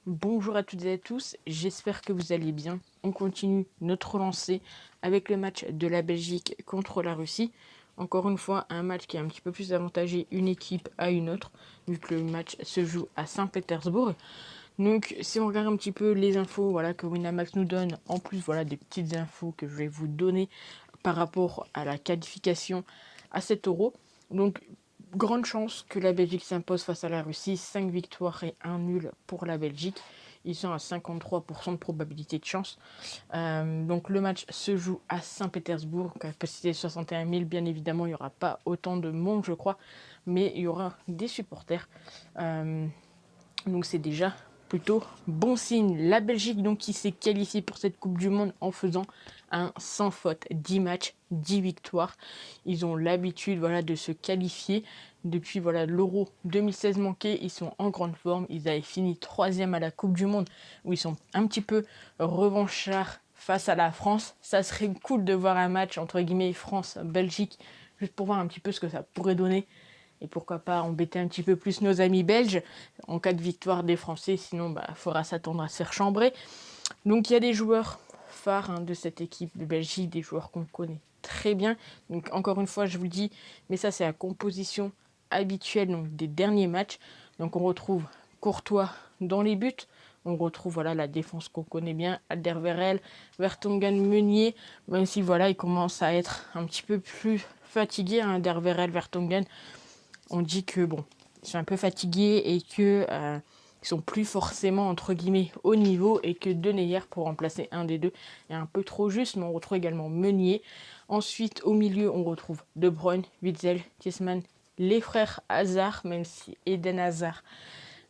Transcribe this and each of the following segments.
Bonjour à toutes et à tous, j'espère que vous allez bien. On continue notre lancée avec le match de la Belgique contre la Russie. Encore une fois, un match qui est un petit peu plus avantagé une équipe à une autre, vu que le match se joue à Saint-Pétersbourg. Donc, si on regarde un petit peu les infos que Winamax nous donne, en plus des petites infos que je vais vous donner par rapport à la qualification à 7 €. Donc, grande chance que la Belgique s'impose face à la Russie. 5 victoires et 1 nul pour la Belgique. Ils sont à 53% de probabilité de chance. Donc le match se joue à Saint-Pétersbourg, capacité 61 000. Bien évidemment, il n'y aura pas autant de monde, je crois, mais il y aura des supporters. Donc c'est déjà plutôt bon signe. La Belgique donc qui s'est qualifiée pour cette Coupe du Monde en faisant un sans faute, 10 matchs, 10 victoires. Ils ont l'habitude de se qualifier. Depuis l'Euro 2016 manqué, ils sont en grande forme. Ils avaient fini 3e à la Coupe du Monde où ils sont un petit peu revanchards face à la France. Ça serait cool de voir un match entre guillemets France-Belgique juste pour voir un petit peu ce que ça pourrait donner. Et pourquoi pas embêter un petit peu plus nos amis belges en cas de victoire des Français, sinon il faudra s'attendre à se faire chambrer. Donc il y a des joueurs phares de cette équipe de Belgique, des joueurs qu'on connaît très bien. Donc encore une fois, je vous le dis, mais ça c'est la composition habituelle donc, des derniers matchs. Donc on retrouve Courtois dans les buts. On retrouve la défense qu'on connaît bien, Alderweireld, Vertonghen, Meunier, même si il commence à être un petit peu plus fatigué, Alderweireld, Vertonghen. On dit que ils sont un peu fatigués et que ils sont plus forcément entre guillemets au niveau et que Denayer pour remplacer un des deux est un peu trop juste. Mais on retrouve également Meunier. Ensuite au milieu on retrouve De Bruyne, Witzel, Tielemans, les frères Hazard, même si Eden Hazard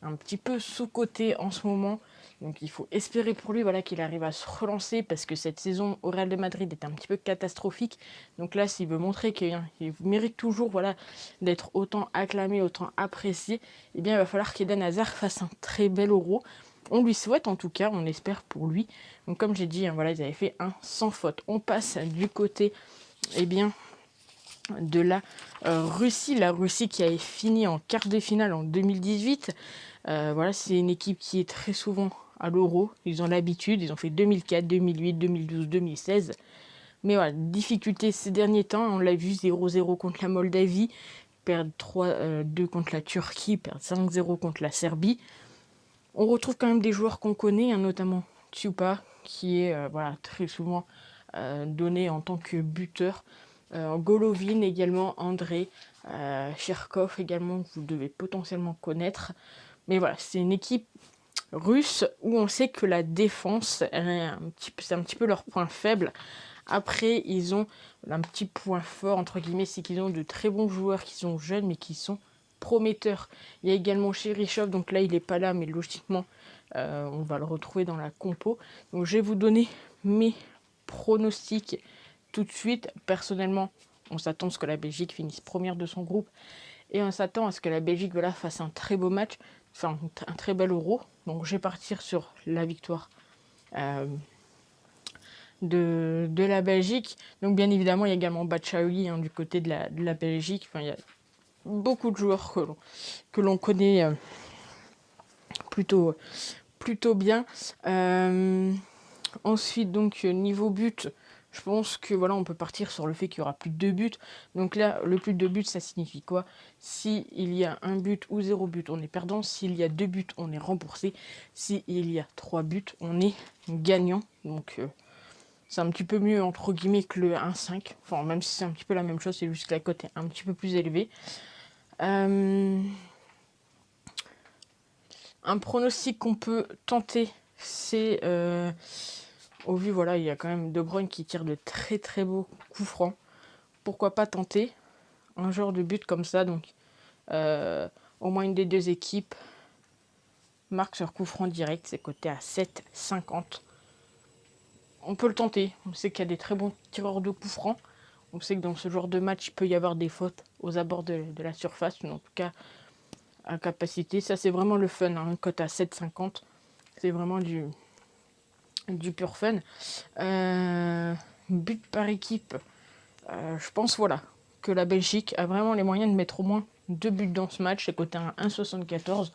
un petit peu sous-coté en ce moment. Donc il faut espérer pour lui qu'il arrive à se relancer parce que cette saison au Real de Madrid est un petit peu catastrophique. Donc là, s'il veut montrer qu'il mérite toujours d'être autant acclamé, autant apprécié, eh bien il va falloir qu'Eden Hazard fasse un très bel Euro. On lui souhaite en tout cas, on espère pour lui. Donc comme j'ai dit, ils avaient fait un sans faute. On passe du côté de la Russie. La Russie qui avait fini en quart de finale en 2018. C'est une équipe qui est très souvent à l'Euro. Ils ont l'habitude. Ils ont fait 2004, 2008, 2012, 2016. Mais difficulté ces derniers temps. On l'a vu 0-0 contre la Moldavie. Perdre 3-2 contre la Turquie. Perdre 5-0 contre la Serbie. On retrouve quand même des joueurs qu'on connaît, notamment Tsupa, qui est très souvent donné en tant que buteur. Golovin également, André, Cherkov également, que vous devez potentiellement connaître. Mais c'est une équipe russe où on sait que la défense, c'est un petit peu leur point faible. Après, ils ont un petit point fort, entre guillemets, c'est qu'ils ont de très bons joueurs qui sont jeunes, mais qui sont prometteurs. Il y a également Cheryshev, donc là, il n'est pas là, mais logiquement, on va le retrouver dans la compo. Donc, je vais vous donner mes pronostics tout de suite. Personnellement, on s'attend à ce que la Belgique finisse première de son groupe et on s'attend à ce que la Belgique fasse un très beau match, enfin un très bel Euro. Donc je vais partir sur la victoire de la Belgique. Donc bien évidemment, il y a également Batshuayi du côté de la Belgique. Enfin, il y a beaucoup de joueurs que l'on connaît plutôt bien. Ensuite, donc niveau but, je pense que on peut partir sur le fait qu'il y aura plus de 2 buts. Donc là, le plus de 2 buts, ça signifie quoi? S'il y a 1 but ou 0 but, on est perdant. S'il y a 2 buts, on est remboursé. S'il y a 3 buts, on est gagnant. Donc c'est un petit peu mieux entre guillemets que le 1-5. Enfin, même si c'est un petit peu la même chose, c'est juste que la cote est un petit peu plus élevée. Un pronostic qu'on peut tenter, c'est au vu, il y a quand même De Bruyne qui tire de très très beaux coups francs. Pourquoi pas tenter un genre de but comme ça, donc au moins une des deux équipes marque sur coup franc direct, c'est coté à 7,50. On peut le tenter, on sait qu'il y a des très bons tireurs de coups francs. On sait que dans ce genre de match, il peut y avoir des fautes aux abords de la surface, mais en tout cas à capacité. Ça, c'est vraiment le fun, cote à 7,50. C'est vraiment du pur fun. But par équipe, je pense que la Belgique a vraiment les moyens de mettre au moins 2 buts dans ce match. C'est coté à 1,74.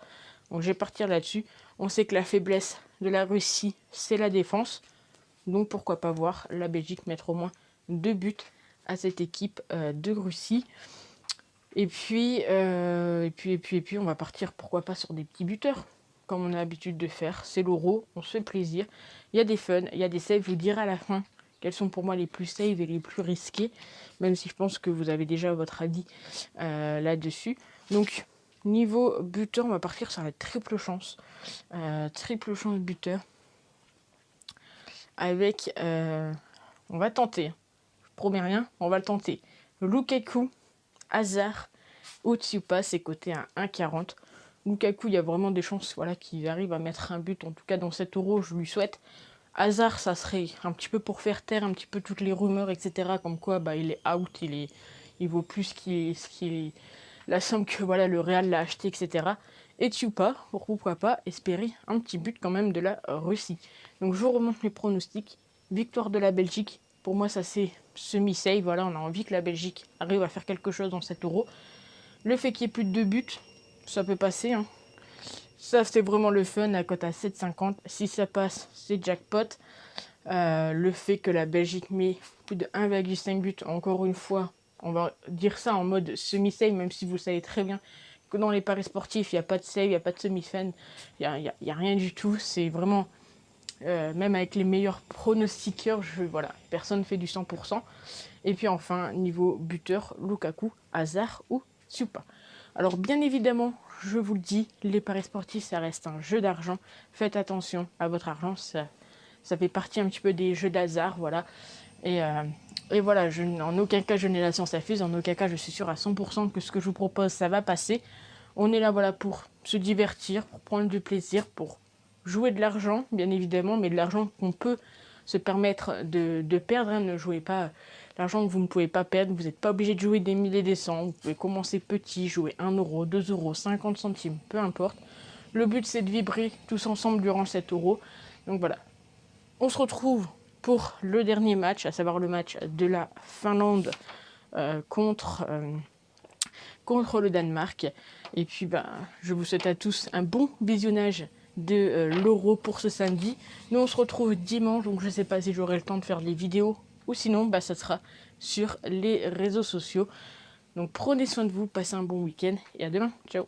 Donc je vais partir là-dessus. On sait que la faiblesse de la Russie, c'est la défense. Donc pourquoi pas voir la Belgique mettre au moins 2 buts à cette équipe de Russie. Et puis, on va partir, pourquoi pas, sur des petits buteurs, comme on a l'habitude de faire. C'est l'Euro, on se fait plaisir. Il y a des fun, il y a des saves. Je vous dirai à la fin quels sont pour moi les plus saves et les plus risqués, même si je pense que vous avez déjà votre avis là-dessus. Donc, niveau buteur, on va partir sur la triple chance. Triple chance buteur. Avec, on va tenter. Je promets rien, on va le tenter. Lukaku, Hazard, Otsupa, c'est coté à 1,40. Lukaku, il y a vraiment des chances qu'il arrive à mettre un but. En tout cas, dans cet Euro, je lui souhaite. Hazard, ça serait un petit peu pour faire taire un petit peu toutes les rumeurs, etc. Comme quoi, il est out, il vaut plus la somme que le Real l'a acheté, etc. Et Tchoupa, pourquoi pas espérer un petit but quand même de la Russie. Donc je vous remonte mes pronostics. Victoire de la Belgique. Pour moi, ça c'est semi-save. Voilà, on a envie que la Belgique arrive à faire quelque chose dans cet Euro. Le fait qu'il y ait plus de 2 buts, ça peut passer. Hein. Ça, c'est vraiment le fun à cote à 7,50. Si ça passe, c'est jackpot. Le fait que la Belgique met plus de 1,5 but, encore une fois, on va dire ça en mode semi-save, même si vous savez très bien que dans les paris sportifs, il n'y a pas de save, il n'y a pas de semi-fan, il n'y a rien du tout. C'est vraiment, même avec les meilleurs pronostiqueurs, personne ne fait du 100%. Et puis enfin, niveau buteur, Lukaku, Hazard ou Tsupa. Alors bien évidemment, je vous le dis, les paris sportifs, ça reste un jeu d'argent. Faites attention à votre argent, ça fait partie un petit peu des jeux d'hasard, voilà. Et voilà, en aucun cas je n'ai la science infuse, en aucun cas je suis sûr à 100% que ce que je vous propose, ça va passer. On est là pour se divertir, pour prendre du plaisir, pour jouer de l'argent, bien évidemment, mais de l'argent qu'on peut se permettre de perdre. Hein. Ne jouez pas l'argent que vous ne pouvez pas perdre. Vous n'êtes pas obligé de jouer des milliers et des cents. Vous pouvez commencer petit, jouer 1 euro, 2 euros, 50 centimes, peu importe. Le but, c'est de vibrer tous ensemble durant 7 euros. Donc voilà. On se retrouve pour le dernier match, à savoir le match de la Finlande contre le Danemark. Et puis, je vous souhaite à tous un bon visionnage de l'Euro pour ce samedi. Nous, on se retrouve dimanche, donc je ne sais pas si j'aurai le temps de faire des vidéos, ou sinon, ça sera sur les réseaux sociaux. Donc, prenez soin de vous, passez un bon week-end, et à demain. Ciao.